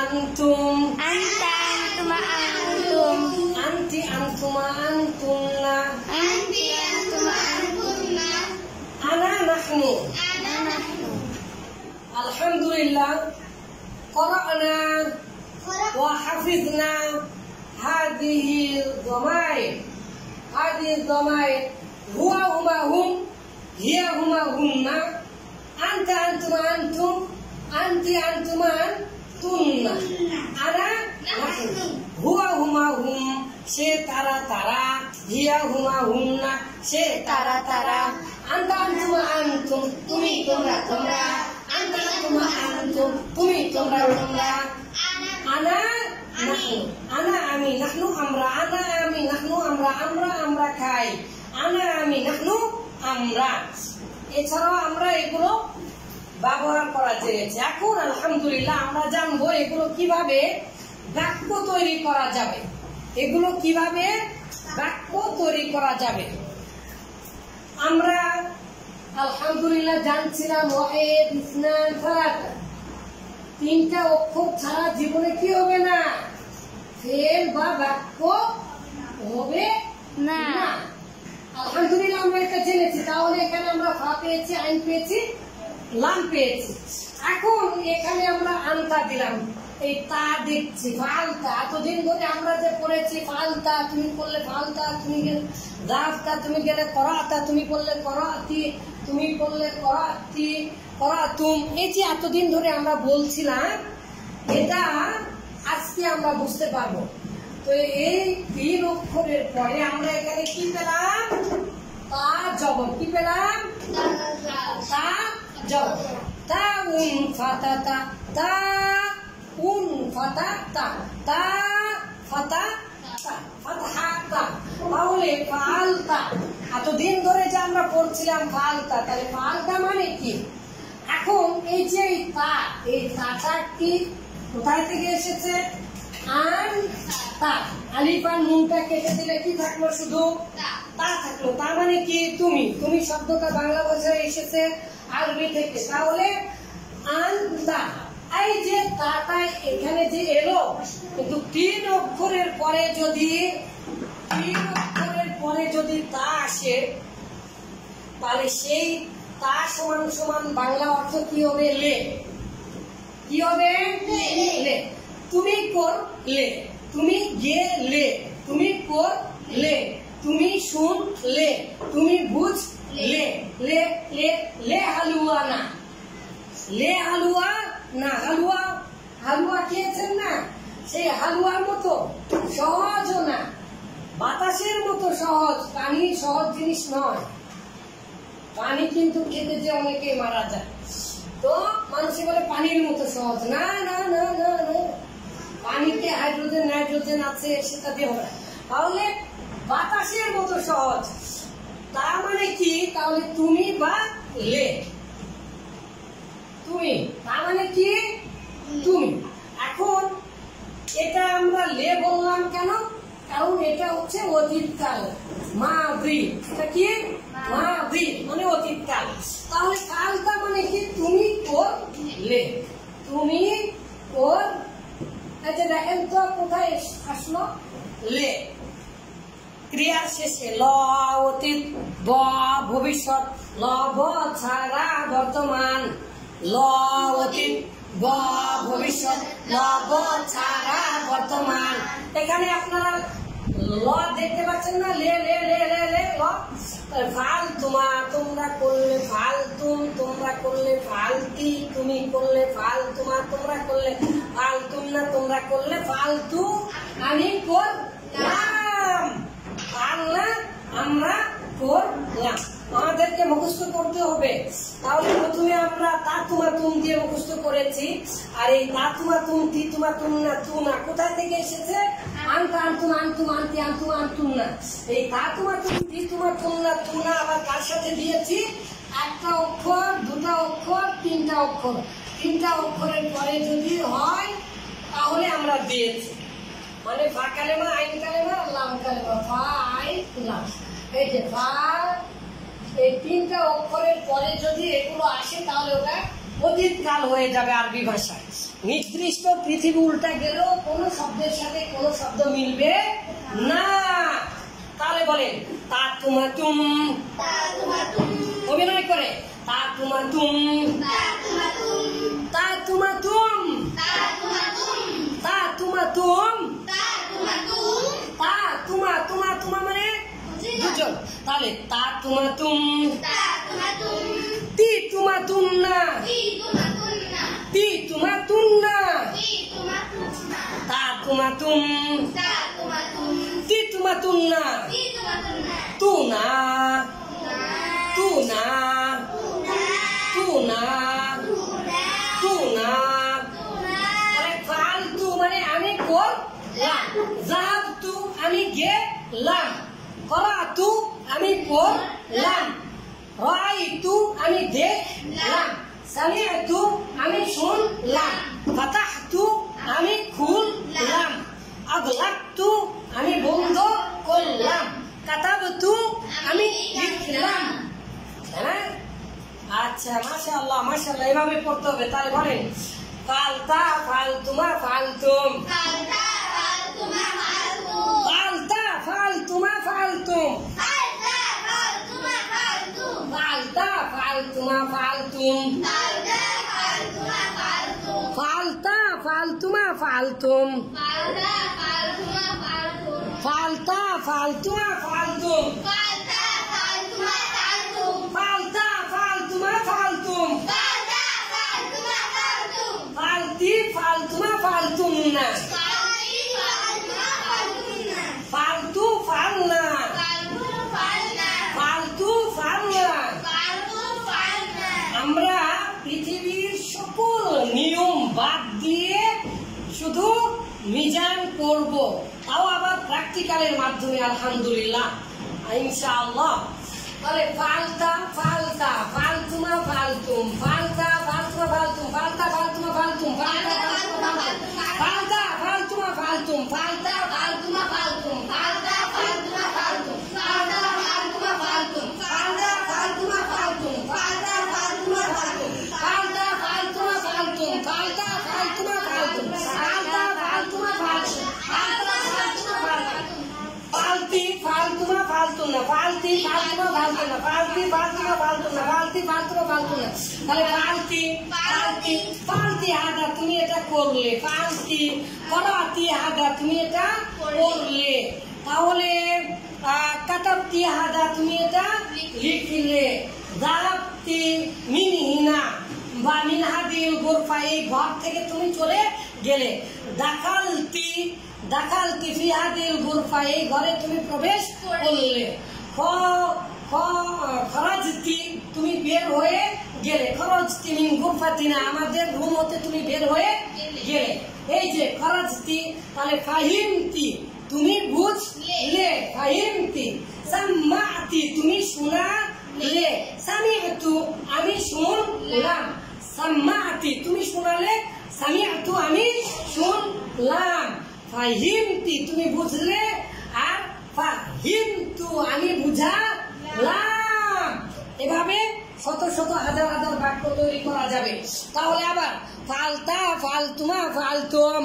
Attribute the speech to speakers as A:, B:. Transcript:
A: antum.
B: Anta antuma antum.
A: Anti antuma antunna.
B: Anti antuma antunna.
A: Ana nahnu.
B: Ana nahnu.
A: Alhamdulillah. Qara'na wa hafizna hadhihi dhamair. Hadhihi dhamair huwa huma hum, hiya huma humma, anta antuma antum, anti antuma antunna, ana nahnu, huwa huma hum, সে তারা তারা, হিয়া হুমা হুমনা, সে তারা তারা, আনতা আনতুমা আনতুম, তুমি তোমরা তোমরা, আনতা আনতুমা আনতুম, তুমি তোমরা তোমরা, আনা নাহনু, আনা আমি, নাহনু আমরা, আনা আমি, নাহনু আমরা, আমরা আমরা খাই, আনা আমি, নাহনু আমরা। এছাড়াও আমরা এগুলো ব্যবহার করা জেনেছি। এখন আলহামদুলিল্লাহ আমরা জানবো এগুলো কিভাবে বাক্য তৈরি করা যাবে। এগুলো কিভাবে বাক্য তৈরি করা যাবে। আমরা আলহামদুলিল্লাহ জানছিলাম ওয়াহিদ, ইসনান, সালাসা, তিনটা অক্ষর ছাড়া জীবনে কি হবে না, ফেল বা বাক্য হবে না। আলহামদুলিল্লাহ আমরা এটা জেনেছি। তাহলে এখানে আমরা ফা পেয়েছি, আইন পেয়েছি, লাম পেয়েছি। এখন এখানে আমরা আনতা দিলাম, এই তা দিচ্ছি, ফালতা। এতদিন ধরে আমরা যে পড়েছি ফালতা, তুমি পড়লে ফালতা, তুমি রাফতা, তুমি গেলে করাতা, তুমি পড়লে করাতি, তুমি পড়লে করাতি, করাতুম। এই যে এতদিন ধরে আমরা বলছিলাম, এটা আজকে আমরা বুঝতে পারবো। তো এই তিন অক্ষরের পরে আমরা এখানে কি পেলাম, তা জবর। কি পেলাম, তা জবর। তা উন ফাতাতা, তা উন ফাতাতা, তা ফাতাতা, ফাতহাতা। তাহলে ফালতা, এতদিন ধরে যে আমরা পড়ছিলাম ফালতা, তাহলে ফালতা মানে কি? এখন এই যে তা, এই তাটা কি কোথায় থেকে এসেছে? আন তা, আলিফ আর নুনটা কেটে দিলে কি থাকলো, শুধু তা থাকলো। তা মানে কি? তুমি। তুমি শব্দটা বাংলা ভাষায় এসেছে আরবি থেকে। তাহলে আন তা, এই যে তাটা এখানে যে এলো, কিন্তু তিন অক্ষরের পরে যদি তা আসে, তাহলে সেই তা সমান সমান বাংলা অর্থ কি হবে? লে। কি হবে? লে। তুমি করলে, তুমি গেলে, তুমি করলে, তুমি শুনলে, তুমি বুঝলে। লে লে লে হালুয়া না, লে হালুয়া না। হালুয়া, হালুয়া খেয়েছেন না? সেই হালুয়ার মতো সহজও না, বাতাসের মতো সহজ। পানি সহজ জিনিস নয়। পানি কিন্তু খেতে যে অনেকে মারা যায়। তো মানুষে বলে পানির মতো সহজ। না না না না না, পানিতে হাইড্রোজেন নাইট্রোজেন আছে, সেটা দিয়ে হবে। তাহলে বাতাসের মতো সহজ। তার মানে কি? তাহলে তুমি বা লে, তুমি, তার মানে কি? তুমি। এখন এটা আমরা লে বললাম কেন? কারণ এটা হচ্ছে অতীতকাল, মাদি। এটা কি? মাদি মানে অতীতকাল। তাহলে কালটা মানে কি? তুমি করলে, তুমি কর। আচ্ছা দেখেন তো কোথায় আসলো লে? ক্রিয়ার শেষে ল অতীত, ব ভবিষ্যৎ, ল ব ছাড়া বর্তমান, ল অতীত, ব ভবিষ্যৎ, ল ব ছাড়া বর্তমান। এখানে আপনারা ল দেখতে পাচ্ছেন না? লে লে লে লে লে ল। ফালতুমা, তোমরা করলে ফালতুম, তোমরা করলে ফালতি, তুমি করলে ফালতুমা, তোমরা করলে ফালতুম না, তোমরা করলে ফালতু, আমি করলাম, পারলাম, আমরা করলাম। আমাদেরকে মুখস্থ করতে হবে। তাহলে প্রথমে আমরা তা তুমা তুম দিয়ে মুখস্থ করেছি। আর এই তা তুমা তুম, তি তুমা তুম না, তু না কোথায় থেকে এসেছে? আনতা আনতুম, আনতুম আনতি, আনতুম আনতুম না। এই তা তুমা তুম, তি তুমা তুম না, তু না আবার কার সাথে দিয়েছি? একটা অক্ষর, দুটা অক্ষর, তিনটা অক্ষর। তিনটা অক্ষরের পরে যদি হয় তাহলে আমরা দিয়েছি। মানে ফা কালেমা, আইন কালেমা, লাম কালেমা। ফা আইন লাম, এই যে ফা, এই তিনটা অক্ষরের পরে যদি এগুলো আসে তাহলে ওটা অতীতকাল হয়ে যাবে আরবি ভাষায়। নির্দিষ্ট পৃথিবী উল্টা গেলেও কোন শব্দের সাথে কোন শব্দ মিলবে না। তাহলে বলেন তা তুমা তুম, অভিনয় করে তা তুমা তুম, তা তুমা তুম, তা তুমা তুম, তা তুমা তুমা তুমা মানে দুজন। তাহলে তা তুমা তুম, তি তুমা তুন্না, তি তুমা তুন্না, তা তুমা তুম, তি তুমা তুন্না, তুনা, তুনা, তুনা, তুনা। আরে ফালতু মানে আমি করলাম, যাহাবতু আমি গেলাম, করাতু আমি পড়লাম, রাআইতু আমি দেখলাম, সামিআতু আমি শুনলাম, ফাতাহতু আমি খুললাম, আগলাকতু আমি বন্ধ করলাম, কাতাবতু আমি লিখলাম। হ্যাঁ, আচ্ছা, মাশাআল্লাহ মাশাআল্লাহ, এভাবে পড়তে হবে। তাহলে বলেন ফালতা ফালতুমা ফালতুম, ফালতা ফালতুমা ফালতুম, ফালতা ফালতুমা ফালতুম, ফালতা ফালতুমা ফালতুম, ফালতা ফালতুমা ফালতুম, ফালতা ফালতুমা ফালতুম, ফালতি ফালতুমা ফালতুম না, ফালতু ফালনা, ফালতু ফালনা। আমরা পৃথিবীর সকল নিয়ম বাদ দিয়ে শুধু মিজান করব, তাও আবার প্র্যাকটিক্যালের মাধ্যমে, আলহামদুলিল্লাহ, ইনশাআল্লাহ। তাহলে ফালতা ফালতা ফালতুমা ফালতুম, ফালতা ফালতুমা ফালতুম, ফালতা ফালতুমা ফালতুম, ফালতা ফালতুমা ফালতুম, ফালতা ফালতুমা ফালতুম, ফালতা ফালতুমা ফালতুম, ফালতা ফালতুমা ফালতুম, ফালতা ফালতুমা ফালতুম, ফালতা ফালতুমা ফালতুম, ফালতা ফালতুমা ফালতুম, ফালতা ফালতুমা ফালতুম, ফালতা ফালতুমা ফালতুম, ফালতা ফালতুমা ফালতুম, ফালতি ফালতুমা ফালতুম না, ফালতি ফালতুমা ফালতুম না, ফালতি ফালতুমা ফালতুম না, ফালতি ফালতুমা ফালতুম না। তাহলে ফালতি ফালতি ফালতি হাদা তুমি এটা করলে, ফালতি করাতি হাদা তুমি এটা করলে, তাহলে কাতাবতি হাদা তুমি এটা লিখলে, দারাবতি মিনহিনা বা মিনহাদিল গোরফা এই ঘর থেকে তুমি চলে গেলে, দাখালতি দাখালতি ফি হাদিল গোরফা এই ঘরে তুমি প্রবেশ করলে, খরাজতি তুমি বের হয়ে গেলে, খরজতি মিন গোরফাতিনা আমাদের রুম হতে তুমি বের হয়ে গেলে। এই যে খরজতি, তাহলে ফাহিমতি তুমি বুঝলে, ফাহিমতি, সামাতি তুমি শোনালে, সামিআতু আমি শুনলাম, সামাতি তুমি শোনালে, সামিআতু আমি শুনলাম, ফাহিমতি তুমি বুঝলে, আর ফাহিমতু আমি বুঝালাম। এভাবে শত শত হাজার হাজার বাক্য তৈরি করা যাবে। তাহলে আবার ফালতা ফালতুমা ফালতুম,